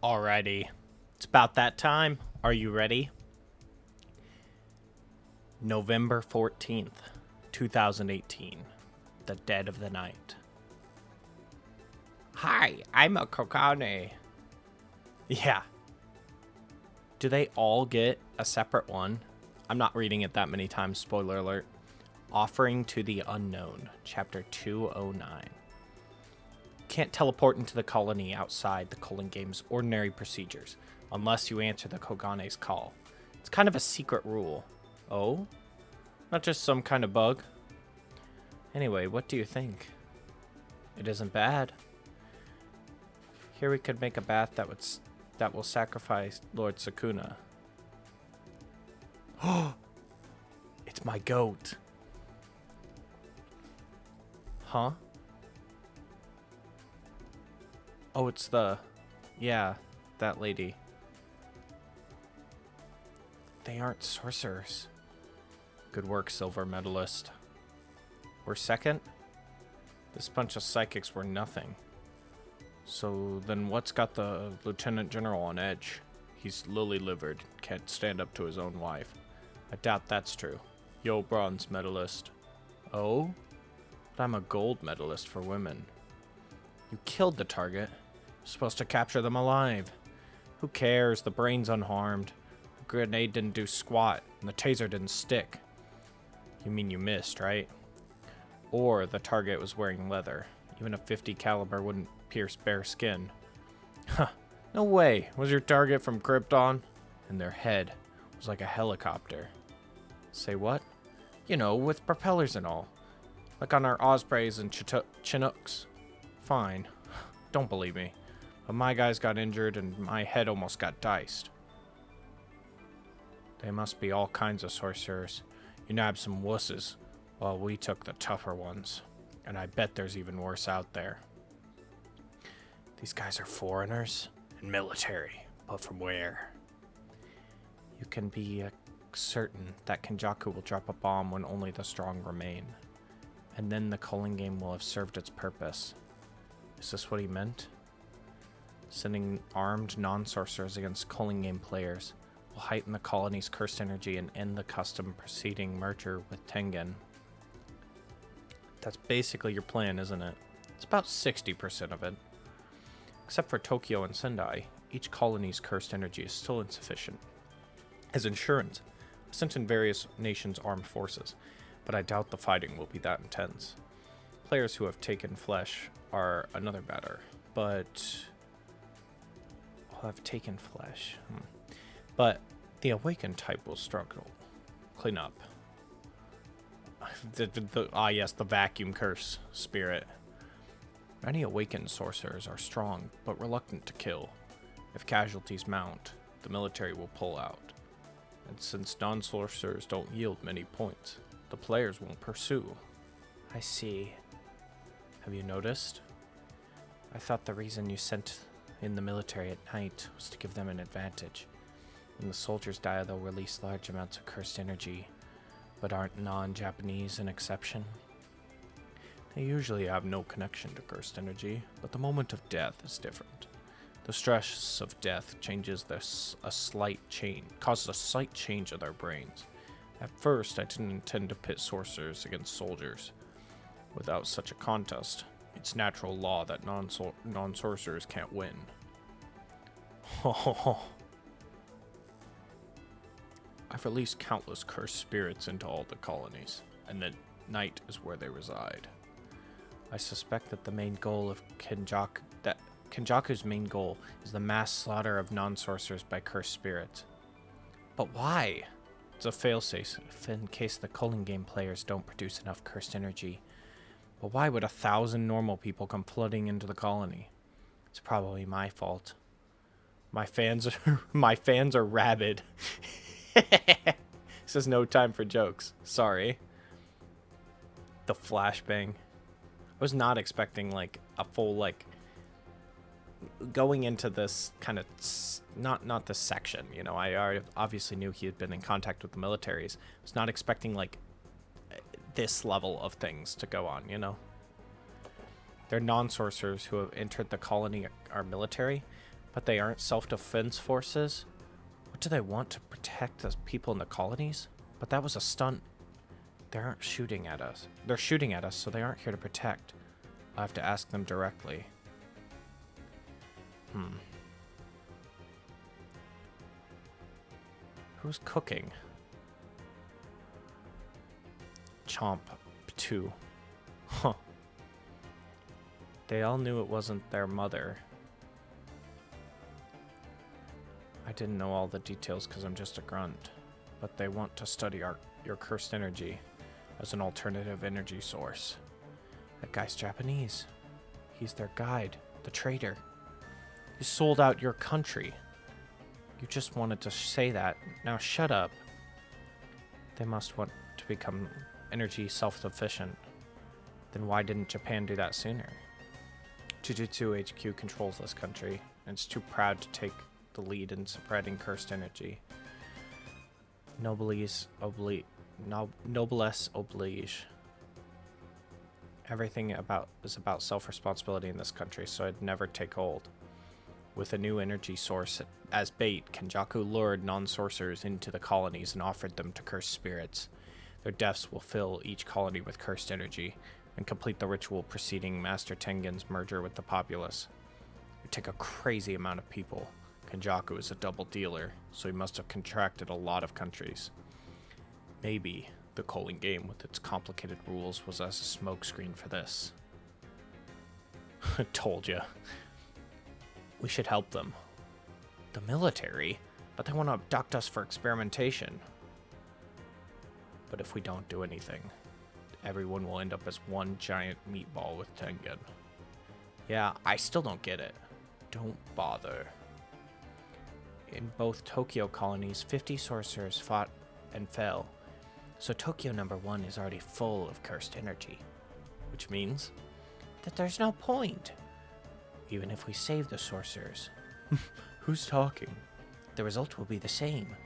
Alrighty. It's about that time. Are you ready? November 14th, 2018. The dead of the night. Hi, I'm a Kokane. Yeah. Do they all get a separate one? I'm not reading it that many times, spoiler alert. Offering to the Unknown, Chapter 209. Can't teleport into the colony outside the Culling Game's ordinary procedures, unless you answer the Kogane's call. It's kind of a secret rule. Oh? Not just some kind of bug? Anyway, what do you think? It isn't bad. Here we could make a bath that will sacrifice Lord Sukuna. Oh! It's my goat. Huh? Oh, it's yeah, that lady. They aren't sorcerers. Good work, silver medalist. We're second? This bunch of psychics were nothing. So then what's got the lieutenant general on edge? He's lily-livered, can't stand up to his own wife. I doubt that's true. Yo, bronze medalist. Oh? But I'm a gold medalist for women. You killed the target. You're supposed to capture them alive. Who cares? The brain's unharmed. The grenade didn't do squat, and the taser didn't stick. You mean you missed, right? Or the target was wearing leather. Even a .50 caliber wouldn't pierce bare skin. Huh. No way. Was your target from Krypton? And their head was like a helicopter. Say what? You know, with propellers and all. Like on our Ospreys and Chinooks. Fine. Don't believe me. But my guys got injured and my head almost got diced. They must be all kinds of sorcerers. You nabbed some wusses, while we took the tougher ones. And I bet there's even worse out there. These guys are foreigners and military, but from where? You can be certain that Kenjaku will drop a bomb when only the strong remain. And then the Culling Game will have served its purpose. Is this what he meant? Sending armed non-sorcerers against Culling Game players will heighten the colony's cursed energy and end the custom preceding merger with Tengen. That's basically your plan, isn't it? It's about 60% of it. Except for Tokyo and Sendai, each colony's cursed energy is still insufficient. As insurance, I've sent in various nations' armed forces, but I doubt the fighting will be that intense. Players who have taken flesh are another matter, but... have taken flesh. But the awakened type will struggle. Clean up. Yes, the vacuum curse spirit. Many awakened sorcerers are strong, but reluctant to kill. If casualties mount, the military will pull out. And since non-sorcerers don't yield many points, the players won't pursue. I see. Have you noticed? I thought the reason you sent in the military at night was to give them an advantage. When the soldiers die, they'll release large amounts of cursed energy. But aren't non-Japanese an exception? They usually have no connection to cursed energy, but the moment of death is different. The stress of death causes a slight change of their brains. At first, I didn't intend to pit sorcerers against soldiers. Without such a contest, it's natural law that non-sorcerers can't win. I've released countless cursed spirits into all the colonies, and the night is where they reside. I suspect that the main goal of Kenjaku's main goal is the mass slaughter of non-sorcerers by cursed spirits. But why? It's a failsafe in case the Culling Game players don't produce enough cursed energy. But why would 1,000 normal people come flooding into the colony? It's probably my fault. My fans are rabid. This is no time for jokes. Sorry. The flashbang. I was not expecting like a full going into this kind of not this section. You know, I obviously knew he had been in contact with the militaries. I was not expecting like this level of things to go on. You know. They're non-sorcerers who have entered the colony are military, But they aren't self-defense forces? What do they want to protect the people in the colonies? But that was a stunt. They aren't shooting at us. They're shooting at us, so they aren't here to protect. I'll have to ask them directly. Who's cooking? Chomp 2. Huh. They all knew it wasn't their mother. I didn't know all the details because I'm just a grunt. But they want to study your cursed energy as an alternative energy source. That guy's Japanese. He's their guide, the traitor. He sold out your country. You just wanted to say that. Now shut up. They must want to become energy self-sufficient. Then why didn't Japan do that sooner? Jujutsu HQ controls this country, and it's too proud to take the lead in spreading cursed energy. Noblesse oblige. Everything is about self-responsibility in this country, so I'd never take hold. With a new energy source as bait, Kenjaku lured non-sorcerers into the colonies and offered them to cursed spirits. Their deaths will fill each colony with cursed energy and complete the ritual preceding Master Tengen's merger with the populace. It would take a crazy amount of people. Kenjaku is a double dealer, so he must have contracted a lot of countries. Maybe the Colon game with its complicated rules was as a smokescreen for this. Told ya. We should help them. The military? But they want to abduct us for experimentation. But if we don't do anything, everyone will end up as one giant meatball with Tengen. Yeah, I still don't get it. Don't bother. In both Tokyo colonies, 50 sorcerers fought and fell. So Tokyo #1 is already full of cursed energy. Which means that there's no point. Even if we save the sorcerers. Who's talking? The result will be the same.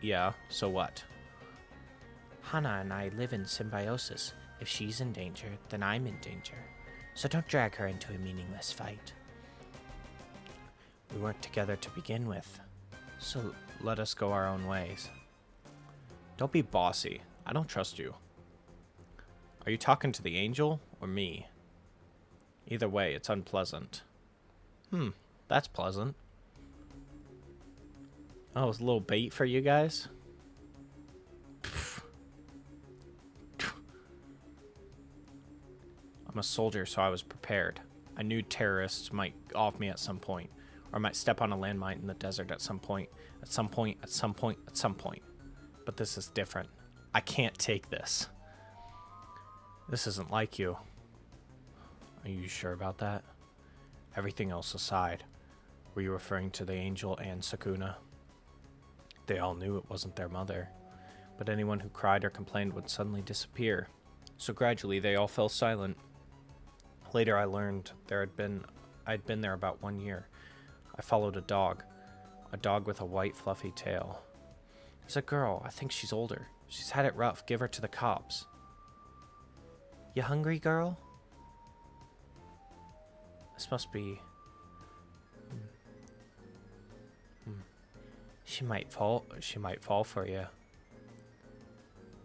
Yeah, so what? Hana and I live in symbiosis. If she's in danger, then I'm in danger. So don't drag her into a meaningless fight. We weren't together to begin with. So let us go our own ways. Don't be bossy. I don't trust you. Are you talking to the angel or me? Either way, it's unpleasant. That's pleasant. Oh, it's a little bait for you guys? I'm a soldier, so I was prepared. I knew terrorists might off me at some point, or I might step on a landmine in the desert at some point, at some point, at some point, at some point. But this is different. I can't take this. This isn't like you. Are you sure about that? Everything else aside, were you referring to the angel and Sakuna? They all knew it wasn't their mother, but anyone who cried or complained would suddenly disappear. So gradually they all fell silent. Later I learned I'd been there about 1 year. I followed a dog with a white fluffy tail. There's a girl, I think she's older. She's had it rough, give her to the cops. You hungry, girl? This must be... She might fall for you.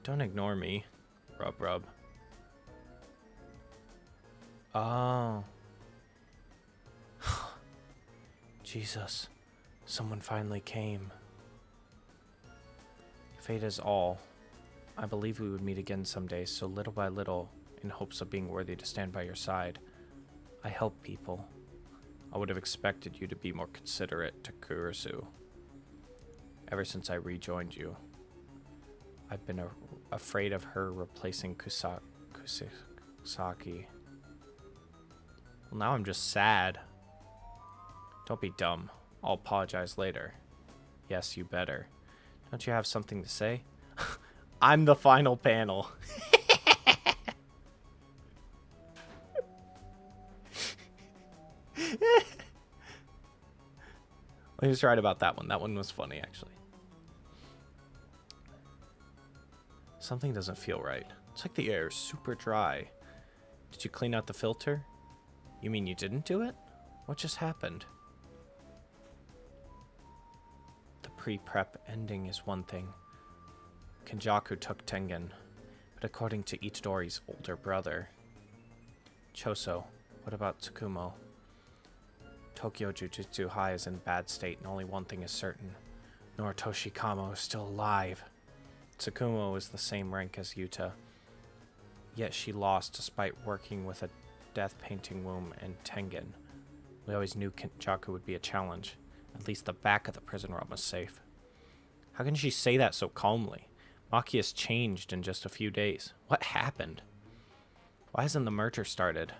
Don't ignore me. Rub, rub. Oh. Jesus. Someone finally came. Fate is all. I believe we would meet again someday, so little by little, in hopes of being worthy to stand by your side, I help people. I would have expected you to be more considerate to Kurisu. Ever since I rejoined you, I've been afraid of her replacing Kusaki. Well, now I'm just sad. Don't be dumb. I'll apologize later. Yes, you better. Don't you have something to say? I'm the final panel. He was right about that one. That one was funny, actually. Something doesn't feel right. It's like the air is super dry. Did you clean out the filter? You mean you didn't do it? What just happened? pre-prep ending is one thing. Kenjaku took Tengen, but according to Itadori's older brother, Choso, what about Tsukumo? Tokyo Jujutsu High is in bad state, and only one thing is certain. Noritoshi Kamo is still alive. Tsukumo is the same rank as Yuta, yet she lost despite working with a death-painting womb and Tengen. We always knew Kenjaku would be a challenge. At least the back of the prison room was safe. How can she say that so calmly? Maki has changed in just a few days. What happened? Why hasn't the merger started?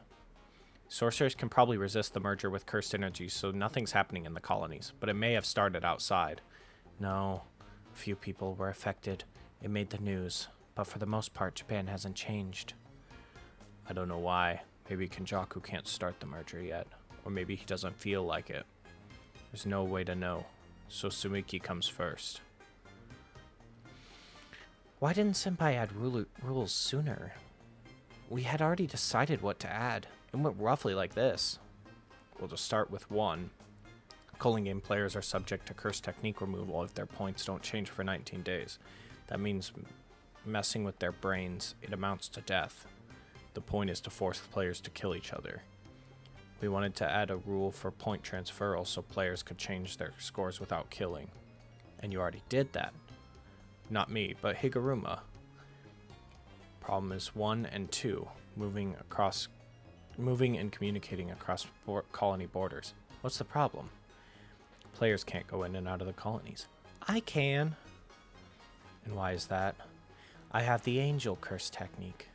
Sorcerers can probably resist the merger with cursed energy, so nothing's happening in the colonies, but it may have started outside. No, a few people were affected. It made the news, but for the most part, Japan hasn't changed. I don't know why. Maybe Kenjaku can't start the merger yet, or maybe he doesn't feel like it. There's no way to know, so Sumiki comes first. Why didn't Senpai add rules sooner? We had already decided what to add. It went roughly like this. We'll just start with 1. Culling game players are subject to curse technique removal if their points don't change for 19 days. That means messing with their brains. It amounts to death. The point is to force the players to kill each other. We wanted to add a rule for point transferal so players could change their scores without killing. And you already did that. Not me, but Higuruma. Problem is 1 and 2, moving and communicating across colony borders. What's the problem? Players can't go in and out of the colonies. I can. And why is that? I have the angel curse technique.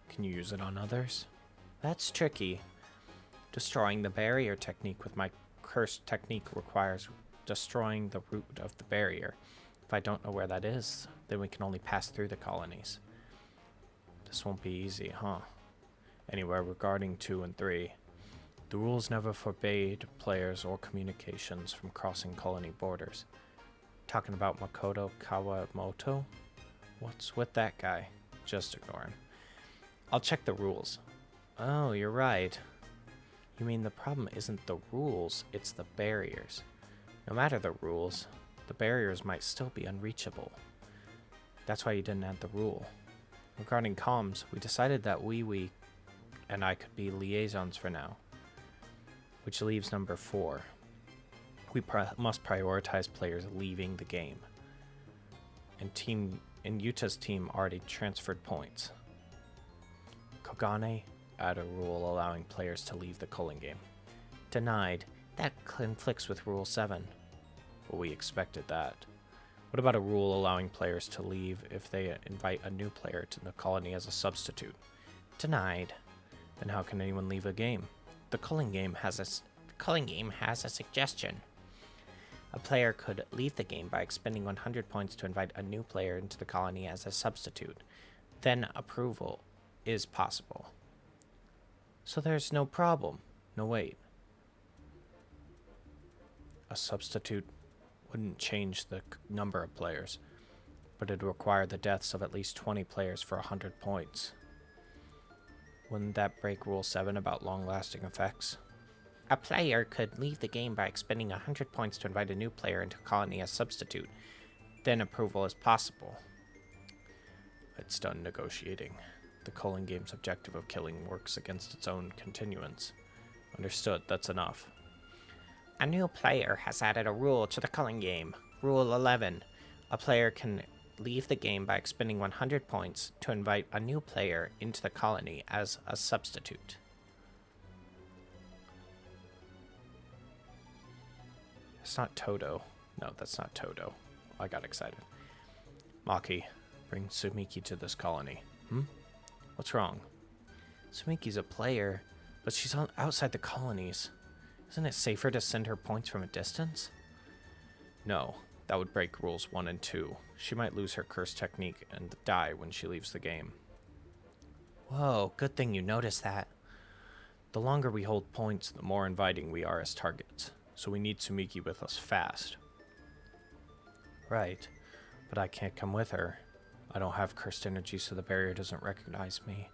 Can you use it on others? That's tricky. Destroying the barrier technique with my curse technique requires destroying the root of the barrier. If I don't know where that is, then we can only pass through the colonies. This won't be easy, huh? Anyway, regarding 2 and 3, the rules never forbade players or communications from crossing colony borders. Talking about Makoto Kawamoto? What's with that guy? Just ignore him. I'll check the rules. Oh, you're right. You mean the problem isn't the rules, it's the barriers. No matter the rules, the barriers might still be unreachable. That's why you didn't add the rule. Regarding comms, we decided that we and I could be liaisons for now. Which leaves number 4. We must prioritize players leaving the game. And Yuta's team already transferred points. Kogane, add a rule allowing players to leave the culling game. Denied. That conflicts with Rule 7. Well, we expected that. What about a rule allowing players to leave if they invite a new player to the colony as a substitute? Denied. Then how can anyone leave a game? The culling game has a suggestion. A player could leave the game by expending 100 points to invite a new player into the colony as a substitute. Then approval is possible. So there's no problem. No, wait. A substitute wouldn't change the number of players, but it'd require the deaths of at least 20 players for 100 points. Wouldn't that break Rule 7 about long-lasting effects? A player could leave the game by expending 100 points to invite a new player into a colony as substitute. Then approval is possible. It's done negotiating. The culling game's objective of killing works against its own continuance. Understood, that's enough. A new player has added a rule to the culling game. Rule 11. A player can leave the game by expending 100 points to invite a new player into the colony as a substitute. It's not Todo. No, that's not Todo. I got excited. Maki, bring Sumiki to this colony. What's wrong? Sumiki's a player, but she's outside the colonies. Isn't it safer to send her points from a distance? No, that would break rules 1 and 2. She might lose her curse technique and die when she leaves the game. Whoa, good thing you noticed that. The longer we hold points, the more inviting we are as targets. So we need Sumiki with us fast. Right, but I can't come with her. I don't have cursed energy, so the barrier doesn't recognize me.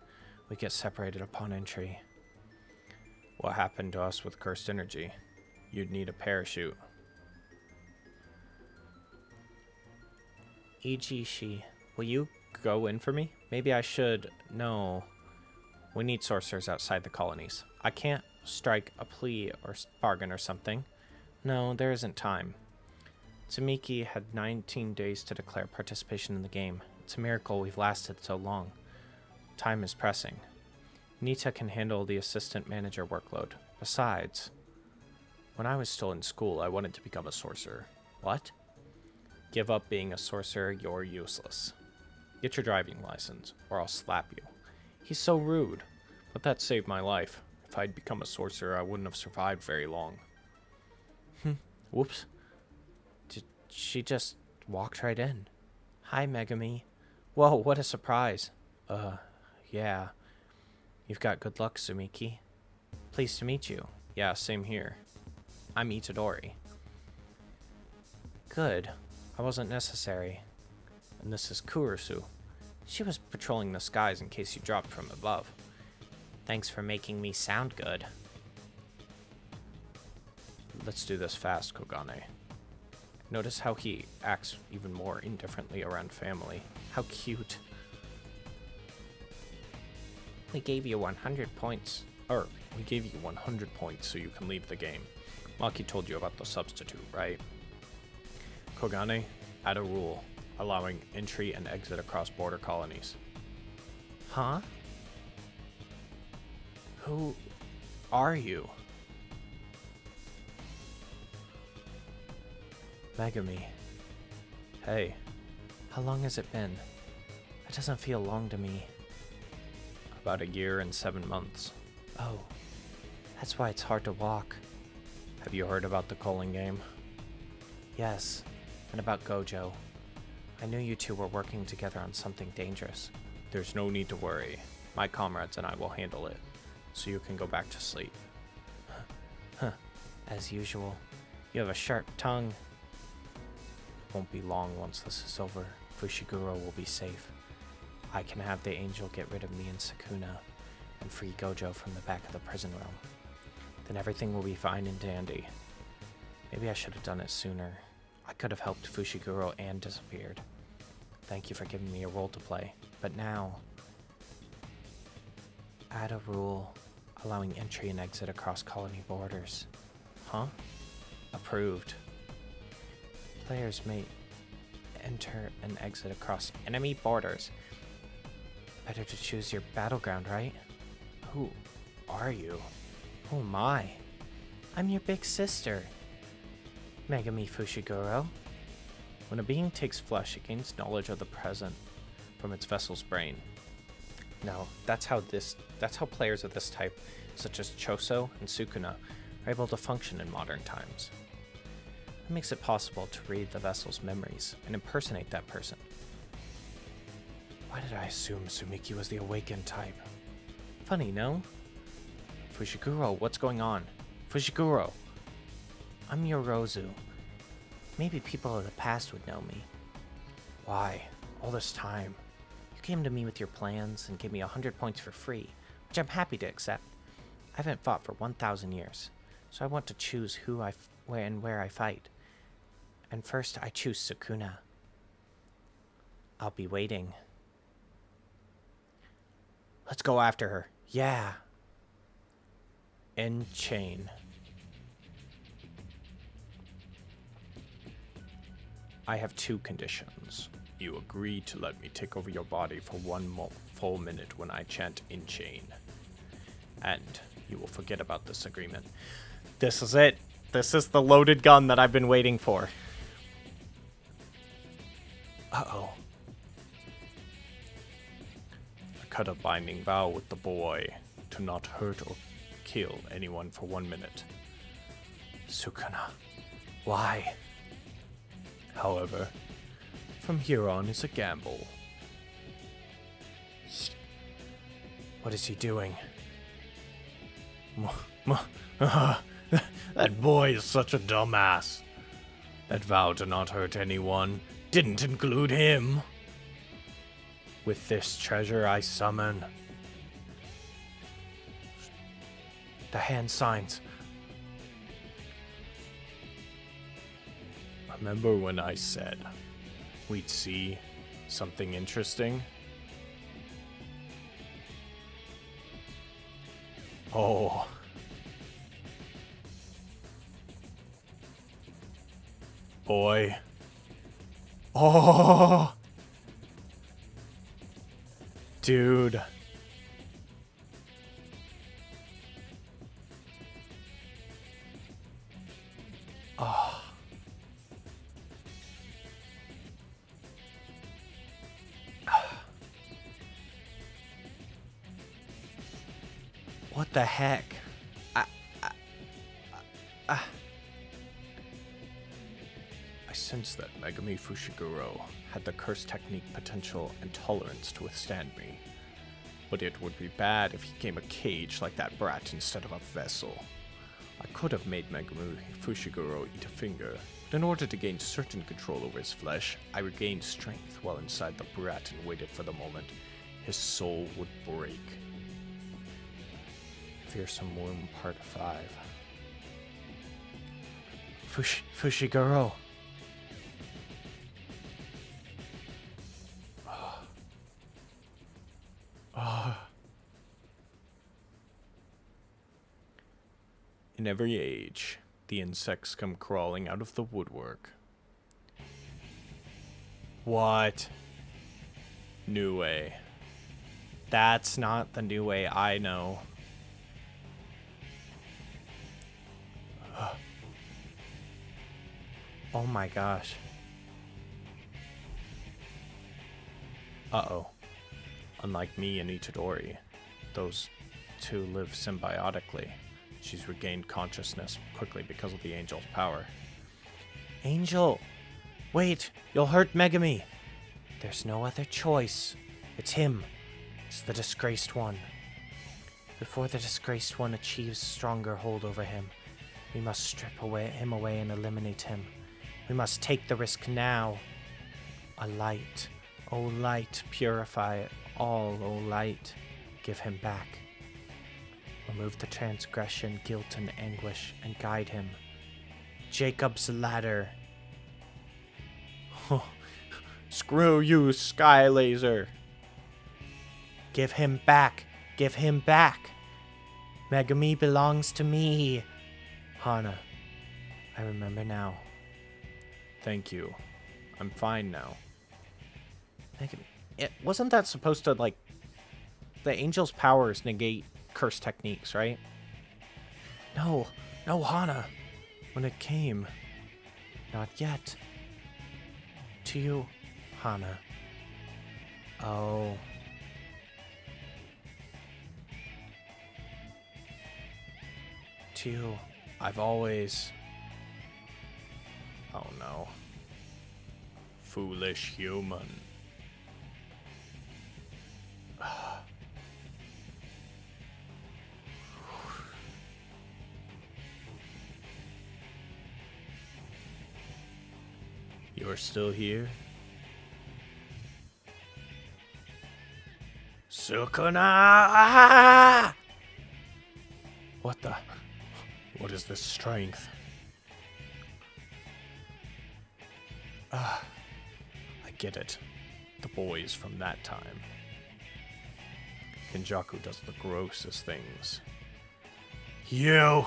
We get separated upon entry. What happened to us with cursed energy? You'd need a parachute. Ijishi, will you go in for me? Maybe I should... No. We need sorcerers outside the colonies. I can't strike a plea or bargain or something. No, there isn't time. Tsumiki had 19 days to declare participation in the game. It's a miracle we've lasted so long. Time is pressing. Nita can handle the assistant manager workload. Besides, when I was still in school, I wanted to become a sorcerer. What? Give up being a sorcerer, you're useless. Get your driving license, or I'll slap you. He's so rude, but that saved my life. If I'd become a sorcerer, I wouldn't have survived very long. Whoops. She just walked right in. Hi, Megami. Whoa, what a surprise. Yeah. You've got good luck, Sumiki. Pleased to meet you. Yeah, same here. I'm Itadori. Good. I wasn't necessary. And this is Kurusu. She was patrolling the skies in case you dropped from above. Thanks for making me sound good. Let's do this fast, Kogane. Notice how he acts even more indifferently around family. How cute. We gave you 100 points. We gave you 100 points so you can leave the game. Maki told you about the substitute, right? Kogane, add a rule allowing entry and exit across border colonies. Huh? Who are you? Megami. Hey. How long has it been? It doesn't feel long to me. About a year and 7 months. Oh. That's why it's hard to walk. Have you heard about the calling game? Yes. And about Gojo. I knew you two were working together on something dangerous. There's no need to worry. My comrades and I will handle it. So you can go back to sleep. Huh. As usual. You have a sharp tongue. Won't be long once this is over. Fushiguro will be safe. I can have the angel get rid of me and Sukuna and free Gojo from the back of the prison realm. Then everything will be fine and dandy. Maybe I should have done it sooner. I could have helped Fushiguro and disappeared. Thank you for giving me a role to play. But now, add a rule allowing entry and exit across colony borders. Huh? Approved. Players may enter and exit across enemy borders. Better to choose your battleground, right? Who are you? Oh my. I'm your big sister. Megami Fushiguro. When a being takes flesh, it gains knowledge of the present from its vessel's brain. Now, that's how players of this type, such as Choso and Sukuna, are able to function in modern times. It makes it possible to read the vessel's memories and impersonate that person. Why did I assume Sumiki was the awakened type? Funny, no? Fushiguro, what's going on? Fushiguro! I'm Yorozu. Maybe people of the past would know me. Why? All this time. You came to me with your plans and gave me 100 points for free, which I'm happy to accept. I haven't fought for 1,000 years, so I want to choose where I fight. And first, I choose Sukuna. I'll be waiting. Let's go after her. Yeah. End chain. I have 2 conditions. You agree to let me take over your body for 1 full minute when I chant in chain. And you will forget about this agreement. This is it. This is the loaded gun that I've been waiting for. Uh-oh. I cut a binding vow with the boy to not hurt or kill anyone for 1 minute. Sukuna. Why? However, from here on is a gamble. What is he doing? That boy is such a dumbass. That vow to not hurt anyone didn't include him. With this treasure I summon the hand signs. Remember when I said we'd see something interesting. Oh. Boy. Oh. Dude. Oh. What the heck? I sensed that Megami Fushiguro had the curse technique potential and tolerance to withstand me. But it would be bad if he became a cage like that brat instead of a vessel. I could have made Megami Fushiguro eat a finger, but in order to gain certain control over his flesh, I regained strength while inside the brat and waited for the moment his soul would break. Fearsome Womb Part 5. Fushiguro. In every age, the insects come crawling out of the woodwork. What? New way. That's not the new way I know. Oh my gosh. Uh-oh. Unlike me and Itadori, those two live symbiotically. She's regained consciousness quickly because of the angel's power. Angel! Wait! You'll hurt Megami! There's no other choice. It's him. It's the disgraced one. Before the disgraced one achieves stronger hold over him, we must strip him away and eliminate him. We must take the risk now. A light. O light, purify it all, O light. Give him back. Remove the transgression, guilt, and anguish, and guide him. Jacob's ladder. Screw you, Sky Laser. Give him back. Give him back. Megami belongs to me. Hana, I remember now. Thank you. I'm fine now. Megami, wasn't that supposed to, like, the angel's powers negate curse techniques, right? No, Hana. When it came. Not yet. To you, Hana. Oh. To you, I've always... Oh no. Foolish human. You're still here? Sukuna! What the? What is this strength? I get it. The boys from that time. Kenjaku does the grossest things. You!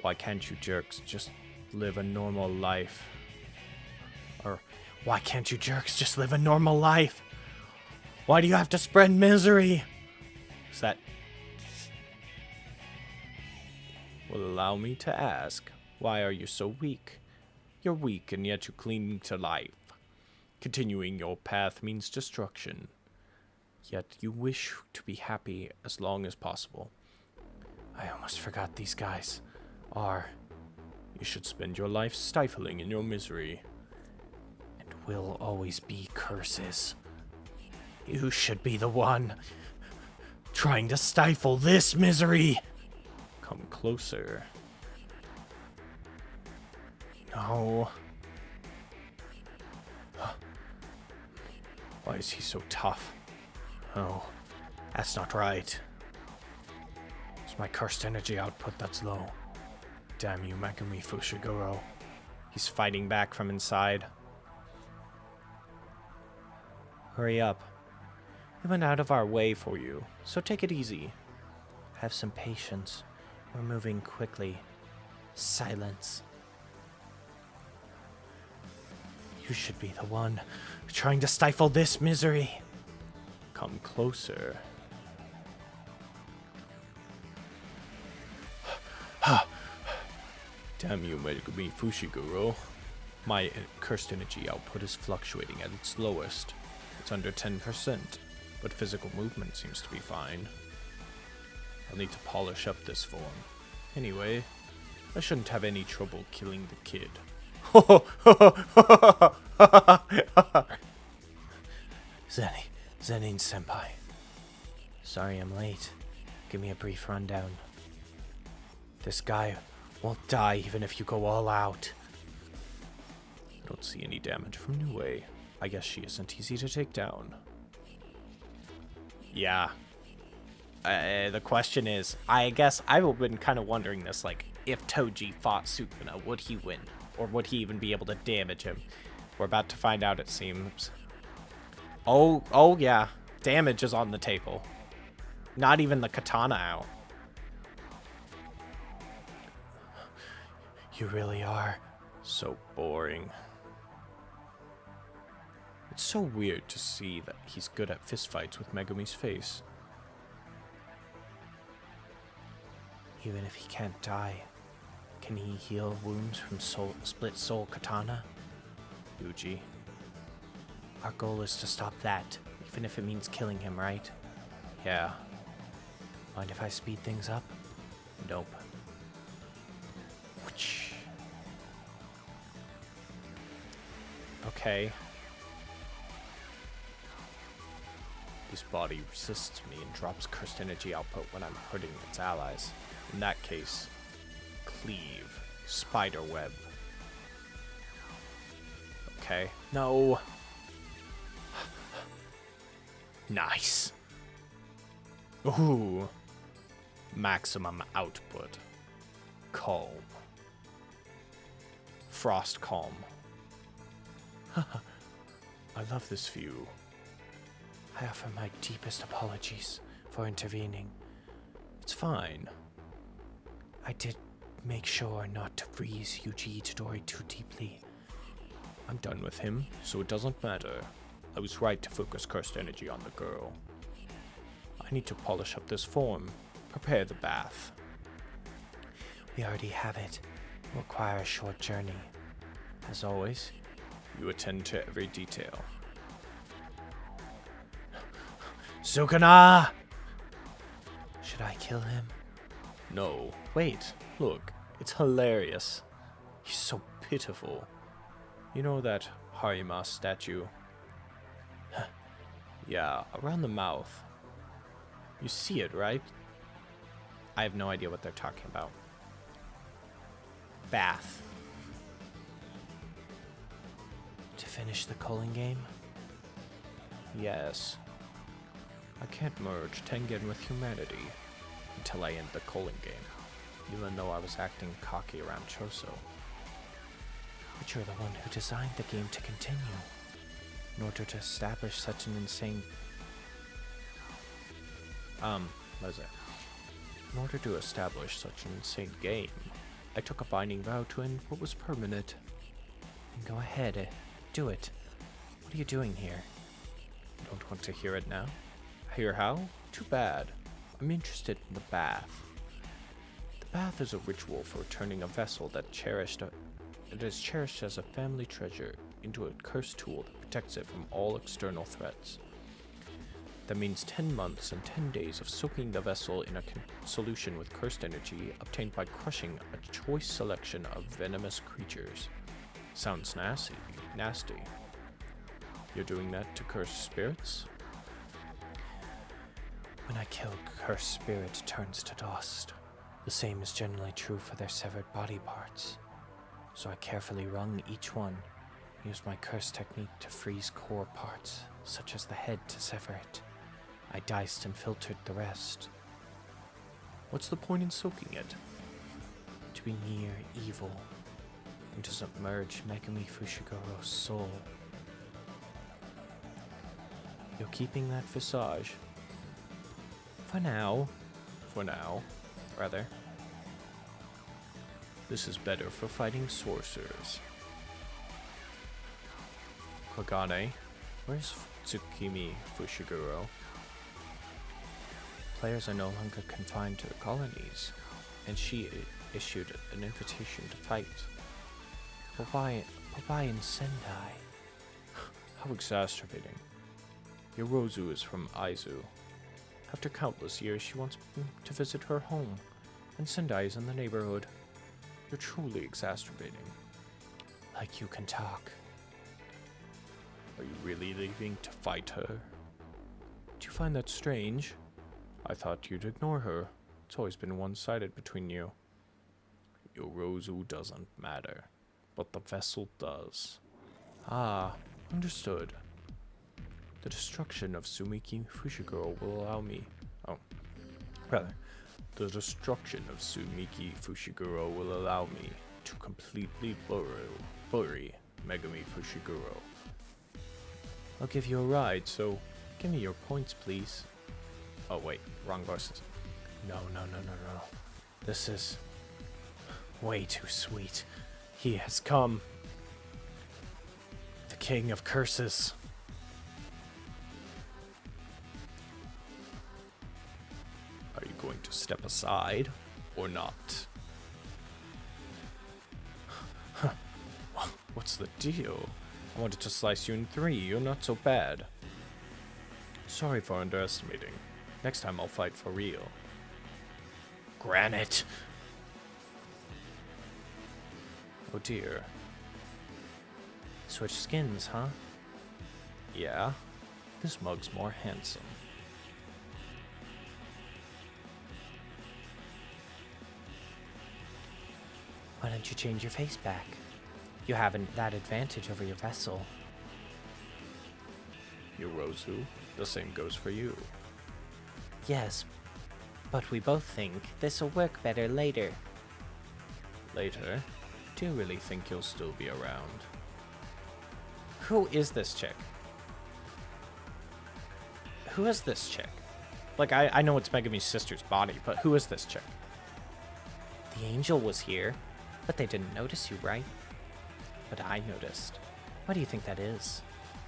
Why can't you jerks just live a normal life? Or, why can't you jerks just live a normal life? Why do you have to spread misery? Is that... Well, allow me to ask, why are you so weak? You're weak and yet you cling to life. Continuing your path means destruction. Yet you wish to be happy as long as possible. I almost forgot these guys are... You should spend your life stifling in your misery. Will always be curses. You should be the one trying to stifle this misery. Come closer. No. Why is he so tough? Oh, that's not right. It's my cursed energy output that's low. Damn you, Megami Fushiguro. He's fighting back from inside. Hurry up. We went out of our way for you, so take it easy. Have some patience. We're moving quickly. Silence. You should be the one trying to stifle this misery. Come closer. Damn you, Megumi Fushiguro. My cursed energy output is fluctuating at its lowest. It's under 10%, but physical movement seems to be fine. I'll need to polish up this form. Anyway, I shouldn't have any trouble killing the kid. Zenin senpai. Sorry I'm late. Give me a brief rundown. This guy won't die even if you go all out. Don't see any damage from Nue. I guess she isn't easy to take down. Yeah. The question is, I guess I've been kind of wondering this, like, if Toji fought Sukuna, would he win? Or would he even be able to damage him? We're about to find out, it seems. Oh yeah. Damage is on the table. Not even the katana out. You really are so boring. It's so weird to see that he's good at fistfights with Megumi's face. Even if he can't die, can he heal wounds from split soul katana? Yuji. Our goal is to stop that, even if it means killing him, right? Yeah. Mind if I speed things up? Nope. Okay. This body resists me and drops cursed energy output when I'm hurting its allies. In that case, cleave. Spider web. Okay. No. Nice. Ooh. Maximum output. Calm. Frost calm. I love this view. I offer my deepest apologies for intervening. It's fine. I did make sure not to freeze Yuji Itadori too deeply. I'm done with him, so it doesn't matter. I was right to focus cursed energy on the girl. I need to polish up this form. Prepare the bath. We already have it. It will require a short journey. As always, you attend to every detail. Sukuna! Should I kill him? No. Wait, look. It's hilarious. He's so pitiful. You know that Harima statue? Yeah, around the mouth. You see it, right? I have no idea what they're talking about. Bath. To finish the culling game? Yes. I can't merge Tengen with humanity until I end the culling game, even though I was acting cocky around Choso. But you're the one who designed the game to continue. In order to establish such an insane... what is it? In order to establish such an insane game, I took a binding vow to end what was permanent. Then go ahead, do it. What are you doing here? You don't want to hear it now? Hear how? Too bad. I'm interested in the bath. The bath is a ritual for turning a vessel that is cherished as a family treasure into a cursed tool that protects it from all external threats. That means 10 months and 10 days of soaking the vessel in a solution with cursed energy obtained by crushing a choice selection of venomous creatures. Sounds nasty. You're doing that to cursed spirits? When I kill cursed spirit, it turns to dust. The same is generally true for their severed body parts. So I carefully wrung each one, used my curse technique to freeze core parts, such as the head, to sever it. I diced and filtered the rest. What's the point in soaking it? To be near evil, and to submerge Megumi Fushiguro's soul. You're keeping that visage. For now. For now, rather. This is better for fighting sorcerers. Kagane, where's Tsukimi Fushiguro? Players are no longer confined to the colonies, and she issued an invitation to fight. But why in Sendai? How exacerbating. Yorozu is from Aizu. After countless years, she wants to visit her home, and Sendai is in the neighborhood. You're truly exacerbating. Like you can talk. Are you really leaving to fight her? Do you find that strange? I thought you'd ignore her. It's always been one-sided between you. Yorozu doesn't matter, but the vessel does. Ah, understood. The destruction of Sumiki Fushiguro will allow me... The destruction of Sumiki Fushiguro will allow me to completely bury Megami Fushiguro. I'll give you a ride, so give me your points, please. Oh, wait, wrong voices. No. This is way too sweet. He has come. The King of Curses. Are you going to step aside or not? What's the deal? I wanted to slice you in 3. You're not so bad. Sorry for underestimating. Next time I'll fight for real. Granite! Oh dear. Switch skins, huh? Yeah. This mug's more handsome. Why don't you change your face back? You haven't that advantage over your vessel. Yorozu, the same goes for you. Yes, but we both think this'll work better later. Later? Do you really think you'll still be around? Who is this chick? Who is this chick? Like, I know it's Megami's sister's body, but who is this chick? The angel was here, but they didn't notice you, right? But I noticed. Why do you think that is?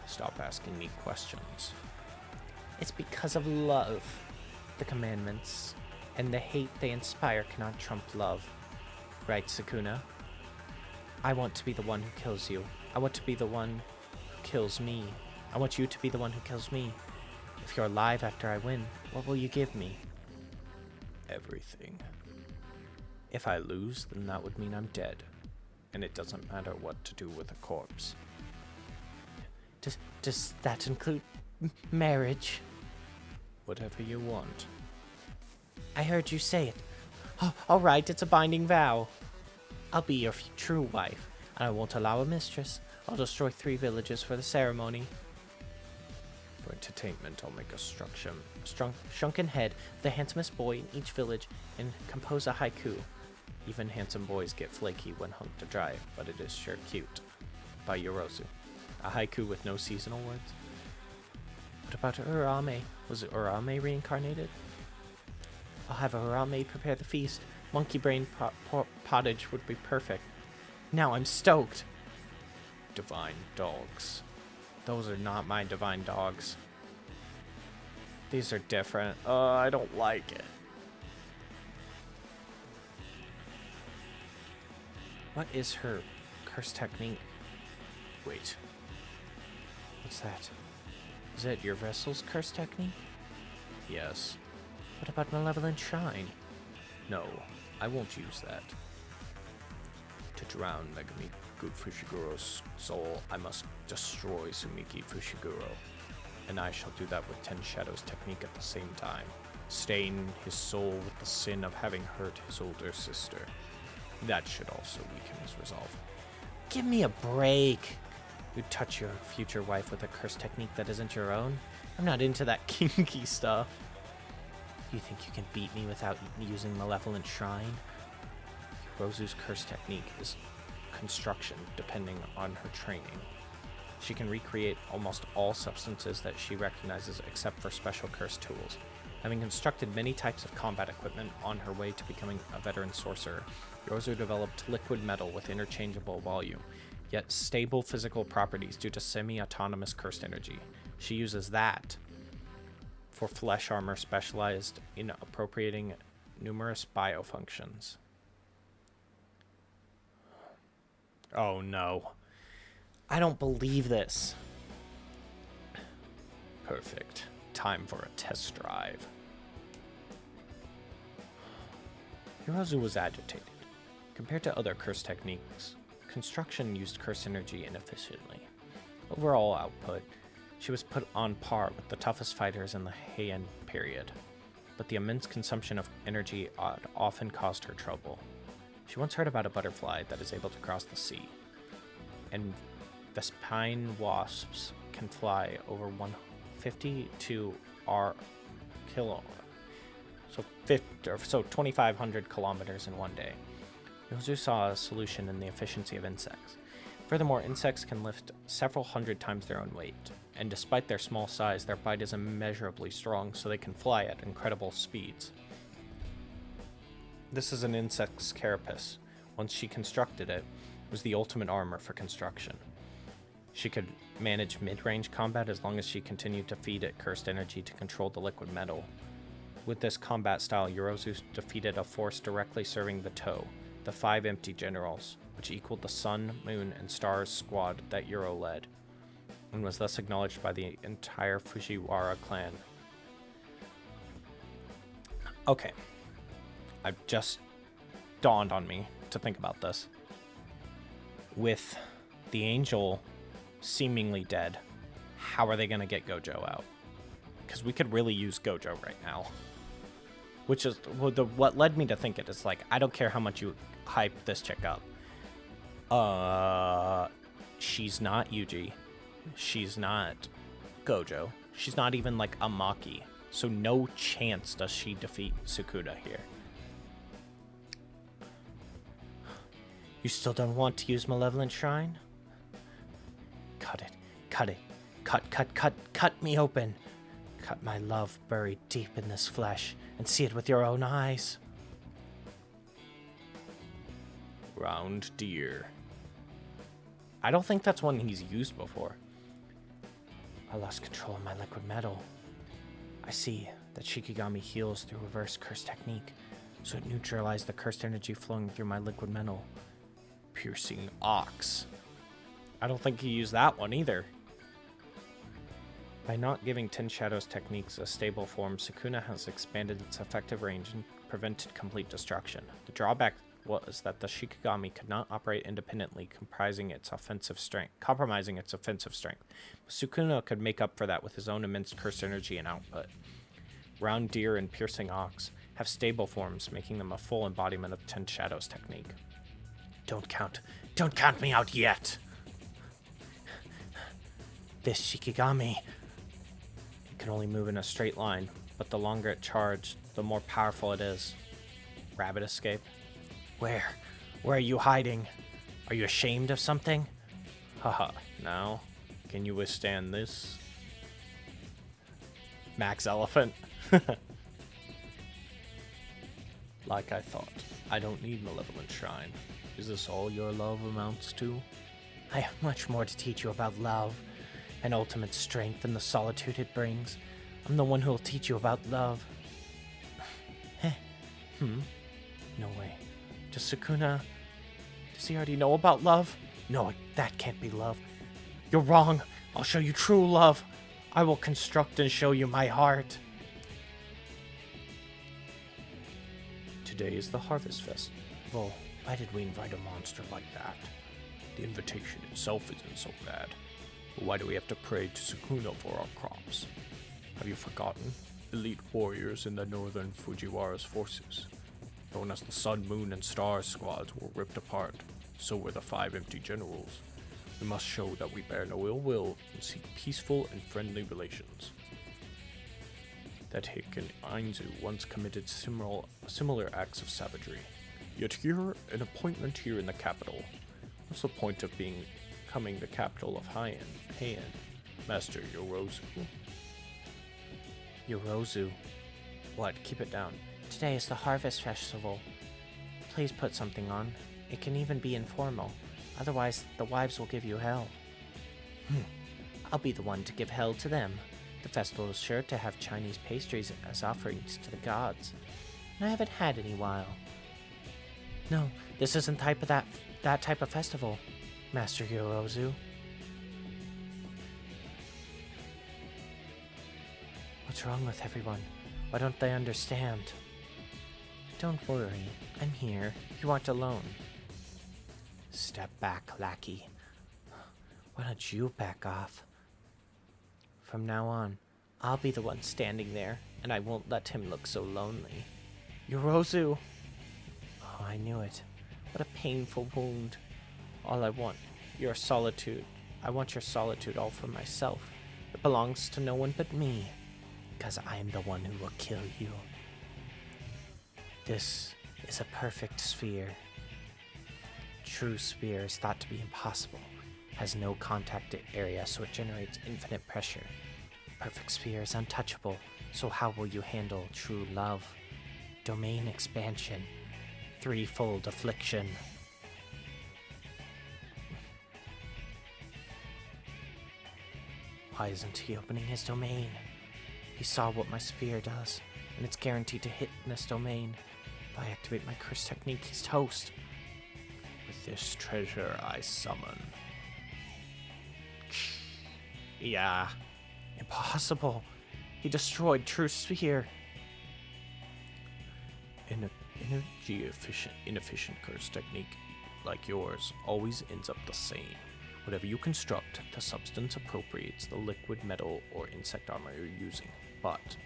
Stop asking me questions. It's because of love. The commandments and the hate they inspire cannot trump love. Right, Sukuna? I want to be the one who kills you. I want to be the one who kills me. I want you to be the one who kills me. If you're alive after I win, what will you give me? Everything. If I lose, then that would mean I'm dead. And it doesn't matter what to do with a corpse. Does that include marriage? Whatever you want. I heard you say it. Oh, alright, it's a binding vow. I'll be your true wife, and I won't allow a mistress. I'll destroy 3 villages for the ceremony. For entertainment, I'll make a shrunken head of the handsomest boy in each village and compose a haiku. Even handsome boys get flaky when hung to dry, but it is sure cute. By Yorozu. A haiku with no seasonal words? What about Urame? Was Urame reincarnated? I'll have Urame prepare the feast. Monkey brain pottage would be perfect. Now I'm stoked. Divine dogs. Those are not my divine dogs. These are different. I don't like it. What is her curse technique? Wait. What's that? Is that your vessel's curse technique? Yes. What about Malevolent Shrine? No, I won't use that. To drown Megami Fushiguro's soul, I must destroy Sumiki Fushiguro. And I shall do that with 10 Shadows technique at the same time. Stain his soul with the sin of having hurt his older sister. That should also weaken his resolve. Give me a break! You'd touch your future wife with a curse technique that isn't your own? I'm not into that kinky stuff. You think you can beat me without using Malevolent Shrine? Rosu's curse technique is construction, depending on her training. She can recreate almost all substances that she recognizes except for special cursed tools. Having constructed many types of combat equipment on her way to becoming a veteran sorcerer, Yorozu developed liquid metal with interchangeable volume, yet stable physical properties due to semi-autonomous cursed energy. She uses that for flesh armor specialized in appropriating numerous biofunctions. Oh no. I don't believe this. Perfect. Time for a test drive. Yorozu was agitated. Compared to other curse techniques, construction used curse energy inefficiently. Overall output, she was put on par with the toughest fighters in the Heian period, but the immense consumption of energy often caused her trouble. She once heard about a butterfly that is able to cross the sea, and Vespine wasps can fly over 150 to so 2,500 kilometers in one day. Yozu saw a solution in the efficiency of insects. Furthermore, insects can lift several hundred times their own weight, and despite their small size, their bite is immeasurably strong, so they can fly at incredible speeds. This is an insect's carapace. Once she constructed it, it was the ultimate armor for construction. She could manage mid-range combat as long as she continued to feed it cursed energy to control the liquid metal. With this combat style, Yorozu defeated a force directly serving the Toe, the 5 empty generals, which equaled the Sun, Moon, and Stars squad that Yoro led, and was thus acknowledged by the entire Fujiwara clan. Okay. I've just dawned on me to think about this. With the angel seemingly dead, how are they going to get Gojo out? Because we could really use Gojo right now. Which is what led me to think it is like, I don't care how much you hype this chick up. She's not Yuji. She's not Gojo. She's not even like a Maki. So no chance does she defeat Sukuna here. You still don't want to use Malevolent Shrine? Cut it. Cut it. Cut me open. Cut my love buried deep in this flesh and see it with your own eyes. Round deer. I don't think that's one he's used before. I lost control of my liquid metal. I see that Shikigami heals through reverse curse technique, so it neutralized the cursed energy flowing through my liquid metal. Piercing Ox. I don't think he used that one either. By not giving Ten Shadows techniques a stable form, Sukuna has expanded its effective range and prevented complete destruction. The drawback was that the Shikigami could not operate independently, compromising its offensive strength. Sukuna could make up for that with his own immense curse energy and output. Round Deer and Piercing Ox have stable forms, making them a full embodiment of Ten Shadows technique. Don't count me out yet! This Shikigami... It can only move in a straight line, but the longer it charged, the more powerful it is. Rabbit escape? Where are you hiding? Are you ashamed of something? Haha, now, can you withstand this? Max Elephant. Like I thought, I don't need Malevolent Shrine. Is this all your love amounts to? I have much more to teach you about love, and ultimate strength and the solitude it brings. I'm the one who will teach you about love. No way. Does he already know about love? No, that can't be love. You're wrong. I'll show you true love. I will construct and show you my heart. Today is the Harvest Festival. Why did we invite a monster like that? The invitation itself isn't so bad. But why do we have to pray to Sukuna for our crops? Have you forgotten? Elite warriors in the northern Fujiwara's forces, known as the Sun, Moon, and Stars squads, were ripped apart. So were the 5 empty generals. We must show that we bear no ill will and seek peaceful and friendly relations. That Hick and Ainzu once committed similar acts of savagery. Yet here, an appointment here in the capital. What's the point of being becoming the capital of Heian, Master Yorozu. Yorozu. What? Keep it down. Today is the Harvest Festival. Please put something on. It can even be informal. Otherwise, the wives will give you hell. I'll be the one to give hell to them. The festival is sure to have Chinese pastries as offerings to the gods. And I haven't had any while. No, this isn't that type of festival, Master Yorozu. What's wrong with everyone? Why don't they understand? Don't worry, I'm here. You aren't alone. Step back, lackey. Why don't you back off? From now on, I'll be the one standing there, and I won't let him look so lonely. Yorozu! Oh, I knew it. What a painful wound. All I want, your solitude. I want your solitude all for myself. It belongs to no one but me, because I am the one who will kill you. This is a perfect sphere. True sphere is thought to be impossible. Has no contact area, so it generates infinite pressure. Perfect sphere is untouchable, so how will you handle true love? Domain expansion. Threefold affliction. Why isn't he opening his domain? He saw what my spear does, and it's guaranteed to hit in this domain. If I activate my curse technique, he's toast. With this treasure I summon. Yeah. Impossible. He destroyed True Sphere. Inefficient curse technique like yours always ends up the same. Whatever you construct, the substance appropriates the liquid, metal, or insect armor you're using. But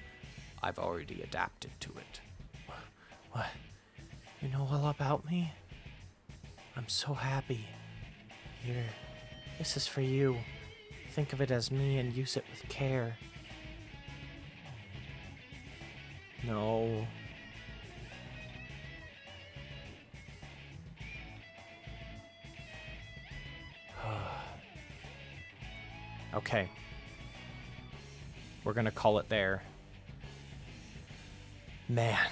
I've already adapted to it. What? You know all about me? I'm so happy. Here, this is for you. Think of it as me and use it with care. No. Okay. We're gonna call it there. Man.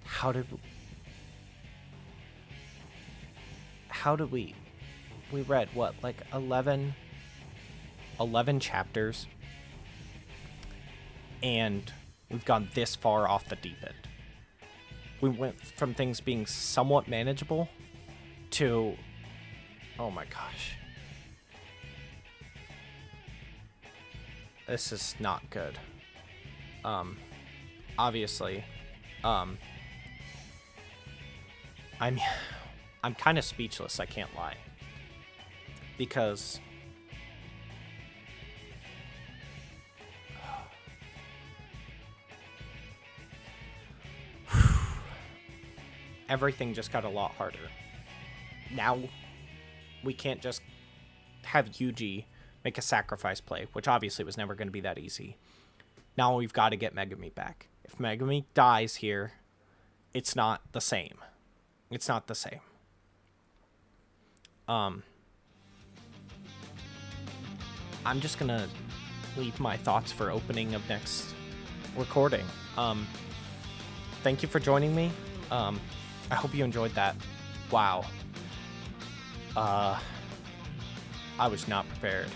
How did we read what, like 11 chapters, and we've gone this far off the deep end. We went from things being somewhat manageable to, oh my gosh, this is not good. Obviously, I'm kind of speechless, I can't lie. Because everything just got a lot harder. Now we can't just have Yuji make a sacrifice play, which obviously was never going to be that easy. Now we've got to get Megumi back. If Megumi dies here, it's not the same. It's not the same. I'm just gonna leave my thoughts for opening of next recording. Thank you for joining me. I hope you enjoyed that. Wow. I was not prepared.